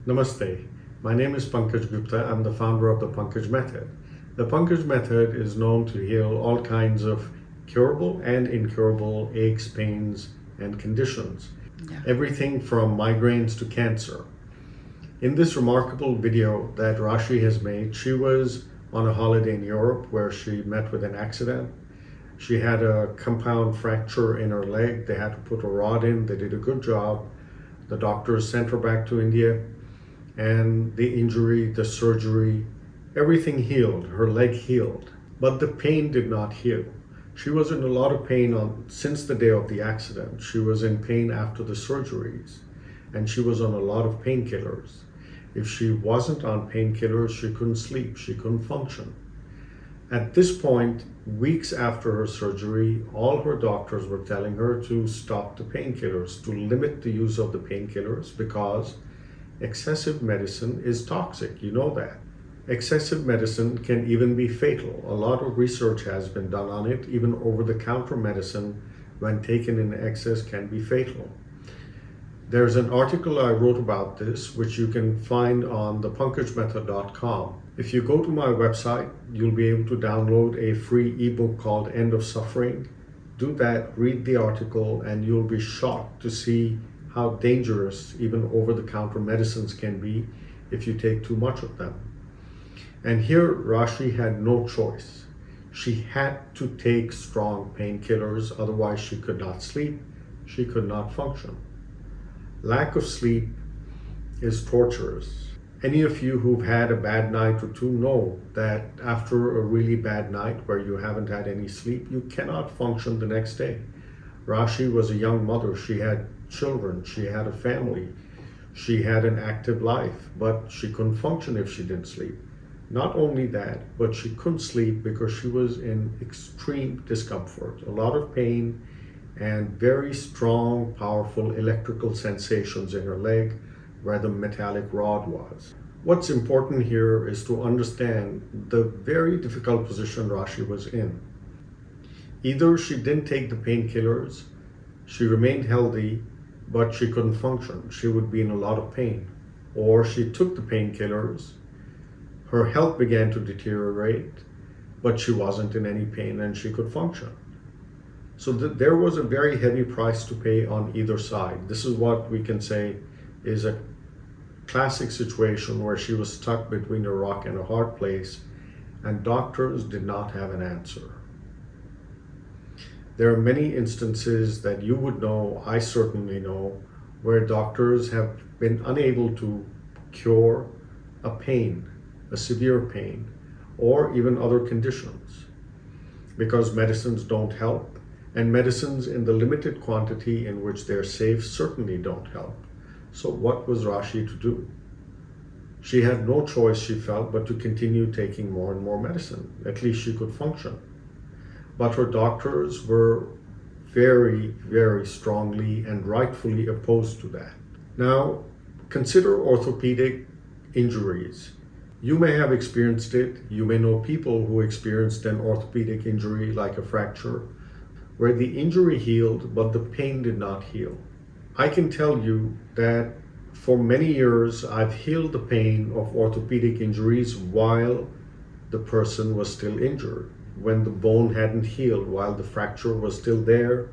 Namaste. My name is Pankaj Gupta. I'm the founder of the Pankaj Method. The Pankaj Method is known to heal all kinds of curable and incurable aches, pains, and conditions. Yeah. Everything from migraines to cancer. In this remarkable video that Rashi has made, she was on a holiday in Europe where she met with an accident. She had a compound fracture in her leg. They had to put a rod in. They did a good job. The doctors sent her back to India, and the injury, the surgery, everything healed. Her leg healed, but the pain did not heal. She was in a lot of pain since the day of the accident. She was in pain after the surgeries, and she was on a lot of painkillers. If she wasn't on painkillers, she couldn't sleep, she couldn't function. At this point, weeks after her surgery, all her doctors were telling her to stop the painkillers, to limit the use of the painkillers, because excessive medicine is toxic. You know that. Excessive medicine can even be fatal. A lot of research has been done on it. Even over-the-counter medicine, when taken in excess, can be fatal. There's an article I wrote about this, which you can find on thepankajmethod.com. If you go to my website, you'll be able to download a free ebook called End of Suffering. Do that, read the article, and you'll be shocked to see how dangerous even over-the-counter medicines can be if you take too much of them. And here, Rashi had no choice. She had to take strong painkillers, otherwise she could not sleep, she could not function. Lack of sleep is torturous. Any of you who've had a bad night or two know that after a really bad night where you haven't had any sleep, you cannot function the next day. Rashi was a young mother. She had children. She had a family. She had an active life, but she couldn't function if she didn't sleep. Not only that, but she couldn't sleep because she was in extreme discomfort, a lot of pain, and very strong, powerful electrical sensations in her leg where the metallic rod was. What's important here is to understand the very difficult position Rashi was in. Either she didn't take the painkillers, she remained healthy, but she couldn't function. She would be in a lot of pain. Or she took the painkillers, her health began to deteriorate, but she wasn't in any pain and she could function. So there was a very heavy price to pay on either side. This is what we can say is a classic situation where she was stuck between a rock and a hard place, and doctors did not have an answer. There are many instances that you would know, I certainly know, where doctors have been unable to cure a pain, a severe pain, or even other conditions, because medicines don't help. And medicines in the limited quantity in which they're safe certainly don't help. So what was Rashi to do? She had no choice, she felt, but to continue taking more and more medicine. At least she could function. But her doctors were very, very strongly and rightfully opposed to that. Now, consider orthopedic injuries. You may have experienced it. You may know people who experienced an orthopedic injury like a fracture, where the injury healed, but the pain did not heal. I can tell you that for many years, I've healed the pain of orthopedic injuries while the person was still injured, when the bone hadn't healed, while the fracture was still there,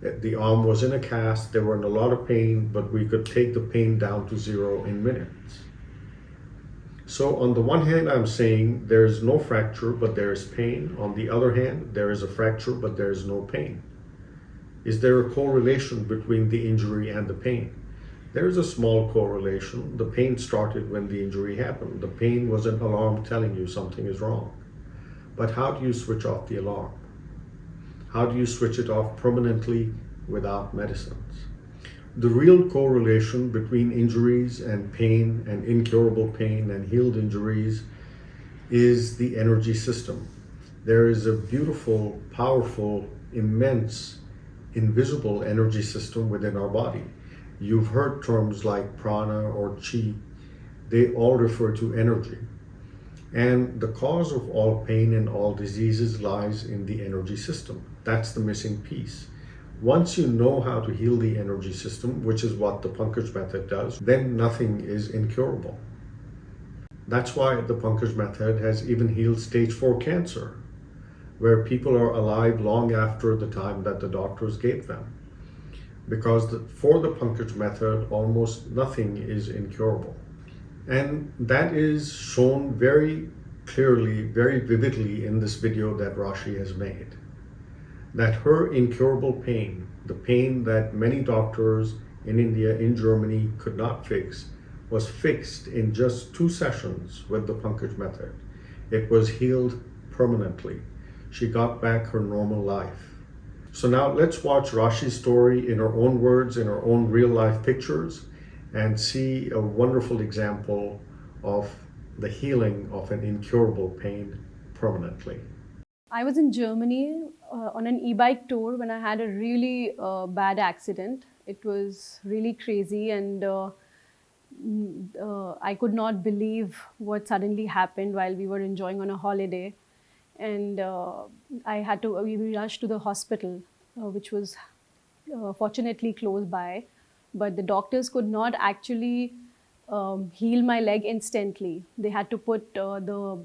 the arm was in a cast, they were in a lot of pain, but we could take the pain down to zero in minutes. So on the one hand, I'm saying there is no fracture, but there is pain. On the other hand, there is a fracture, but there is no pain. Is there a correlation between the injury and the pain? There is a small correlation. The pain started when the injury happened. The pain was an alarm telling you something is wrong. But how do you switch off the alarm? How do you switch it off permanently without medicines? The real correlation between injuries and pain and incurable pain and healed injuries is the energy system. There is a beautiful, powerful, immense, invisible energy system within our body. You've heard terms like prana or chi. They all refer to energy. And the cause of all pain and all diseases lies in the energy system. That's the missing piece. Once you know how to heal the energy system, which is what the Pankaj method does, then nothing is incurable. That's why the Pankaj method has even healed stage 4 cancer, where people are alive long after the time that the doctors gave them. Because for the Pankaj method, almost nothing is incurable. And that is shown very clearly, very vividly in this video that Rashi has made. That her incurable pain, the pain that many doctors in India, in Germany could not fix, was fixed in just 2 sessions with the Pankaj method. It was healed permanently. She got back her normal life. So now let's watch Rashi's story in her own words, in her own real life pictures, and see a wonderful example of the healing of an incurable pain permanently. I was in Germany on an e-bike tour when I had a really bad accident. It was really crazy, and I could not believe what suddenly happened while we were enjoying on a holiday. And we rushed to the hospital, which was fortunately close by. But the doctors could not actually heal my leg instantly. They had to put the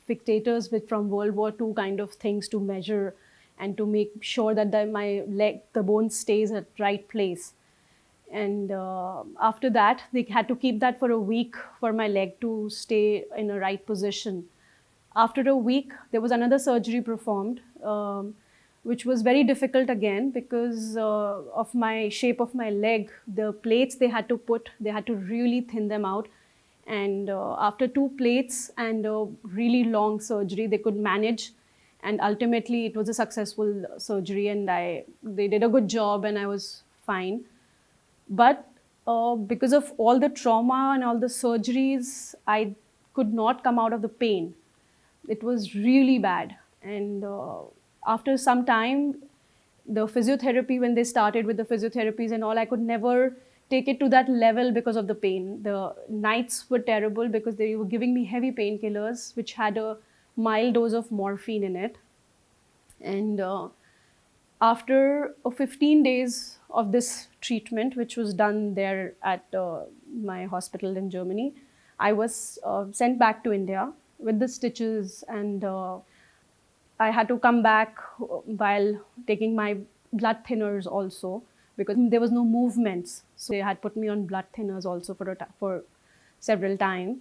fixators from World War II kind of things to measure and to make sure that my leg, the bone stays at right place. And after that, they had to keep that for a week for my leg to stay in a right position. After a week, there was another surgery performed, which was very difficult again because of my shape of my leg. The plates they had to put, they had to really thin them out. And after 2 plates and a really long surgery, they could manage. And ultimately, it was a successful surgery, and they did a good job, and I was fine. But because of all the trauma and all the surgeries, I could not come out of the pain. It was really bad. And after some time, the physiotherapy, when they started with the physiotherapies and all, I could never take it to that level because of the pain. The nights were terrible because they were giving me heavy painkillers, which had a mild dose of morphine in it. And after 15 days of this treatment, which was done there at my hospital in Germany, I was sent back to India with the stitches, and I had to come back while taking my blood thinners also because there was no movements. So they had put me on blood thinners also for several times.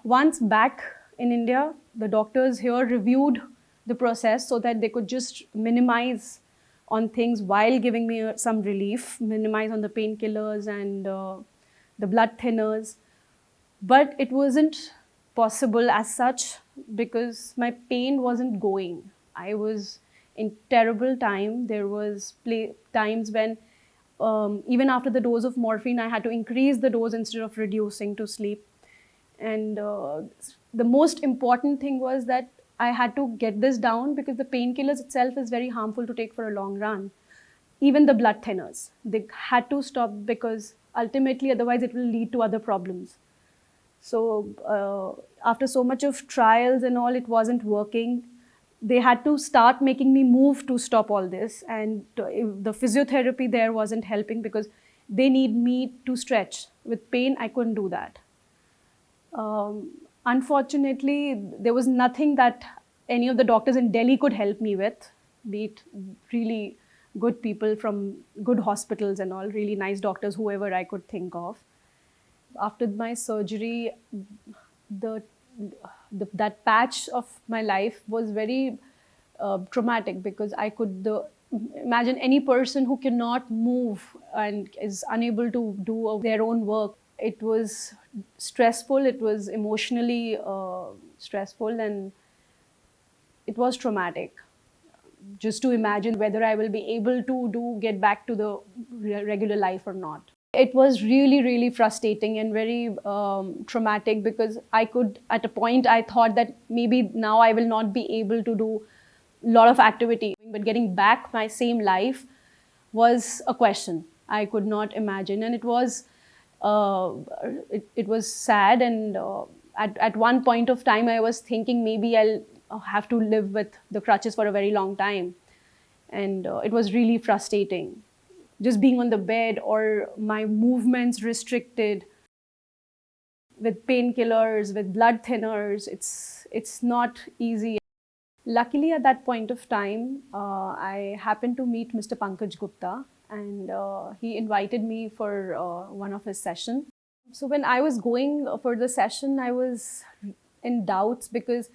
Once back in India, the doctors here reviewed the process so that they could just minimize on things while giving me some relief, minimize on the painkillers and the blood thinners. But it wasn't possible as such because my pain wasn't going. I was in terrible time. There was times when even after the dose of morphine, I had to increase the dose instead of reducing to sleep. And the most important thing was that I had to get this down because the painkillers itself is very harmful to take for a long run. Even the blood thinners, they had to stop because ultimately otherwise it will lead to other problems. So after so much of trials and all, it wasn't working. They had to start making me move to stop all this. And the physiotherapy there wasn't helping because they need me to stretch. With pain, I couldn't do that. Unfortunately, there was nothing that any of the doctors in Delhi could help me with, be it really good people from good hospitals and all, really nice doctors, whoever I could think of. After my surgery, that patch of my life was very traumatic because I could imagine any person who cannot move and is unable to do their own work. It was stressful, it was emotionally stressful, and it was traumatic. Just to imagine whether I will be able to get back to the regular life or not. It was really, really frustrating and very traumatic because at a point, I thought that maybe now I will not be able to do a lot of activity. But getting back my same life was a question I could not imagine. And it was sad. And at one point of time, I was thinking maybe I'll have to live with the crutches for a very long time. and it was really frustrating. Just being on the bed or my movements restricted with painkillers, with blood thinners, it's not easy. Luckily, at that point of time, I happened to meet Mr. Pankaj Gupta, and he invited me for one of his sessions. So when I was going for the session, I was in doubts because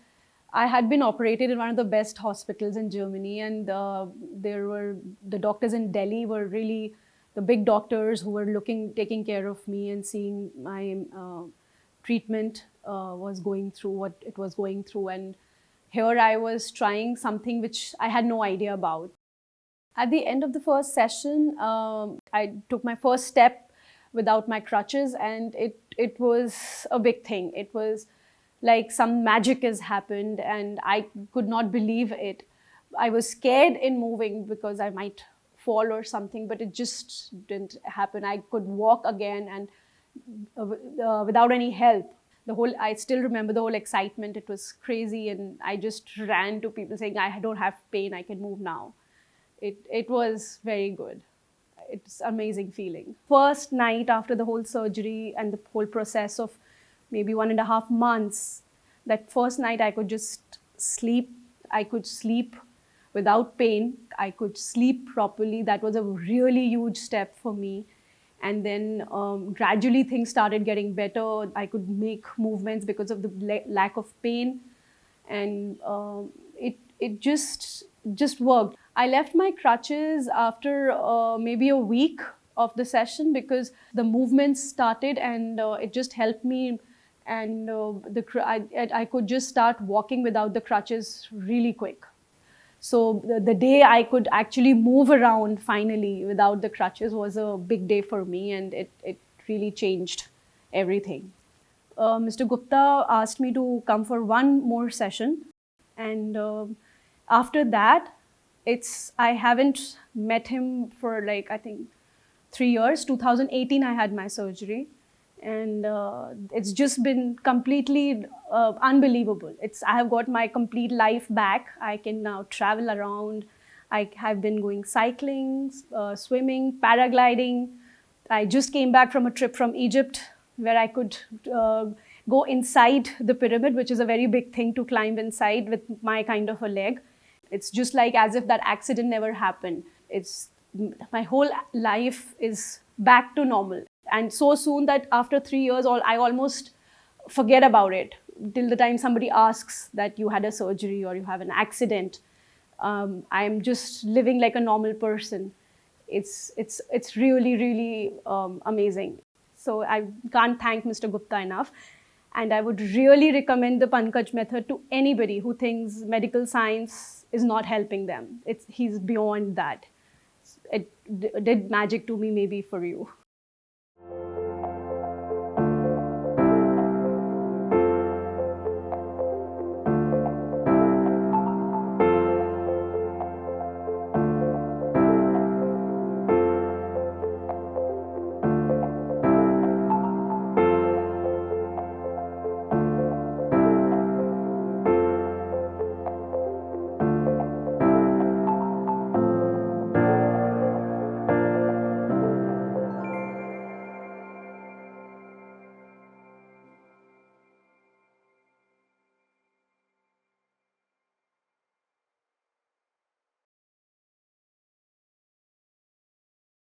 I had been operated in one of the best hospitals in Germany, and there were the doctors in Delhi were really the big doctors who were taking care of me and seeing my treatment was going through what it was going through. And here I was trying something which I had no idea about. At the end of the first session, I took my first step without my crutches, and it was a big thing. It was like some magic has happened, and I could not believe it. I was scared in moving because I might fall or something, but it just didn't happen. I could walk again, and without any help. I still remember the whole excitement. It was crazy, and I just ran to people saying, I don't have pain, I can move now. It was very good. It's amazing feeling. First night after the whole surgery and the whole process of maybe 1.5 months, that first night I could just sleep. I could sleep without pain. I could sleep properly. That was a really huge step for me. And then gradually things started getting better. I could make movements because of the lack of pain, and it just worked. I left my crutches after maybe a week of the session because the movements started, and it just helped me. And I could just start walking without the crutches really quick. So the day I could actually move around finally without the crutches was a big day for me, and it really changed everything. Mr. Gupta asked me to come for one more session, and after that, I haven't met him for like, I think, 3 years. 2018 I had my surgery, and it's just been completely unbelievable. I have got my complete life back. I can now travel around. I have been going cycling, swimming, paragliding. I just came back from a trip from Egypt where I could go inside the pyramid, which is a very big thing to climb inside with my kind of a leg. It's just like as if that accident never happened. My whole life is back to normal. And so soon that after 3 years, I almost forget about it till the time somebody asks that you had a surgery or you have an accident. I'm just living like a normal person. It's really, really amazing. So I can't thank Mr. Gupta enough. And I would really recommend the Pankaj method to anybody who thinks medical science is not helping them. He's beyond that. It did magic to me, maybe for you.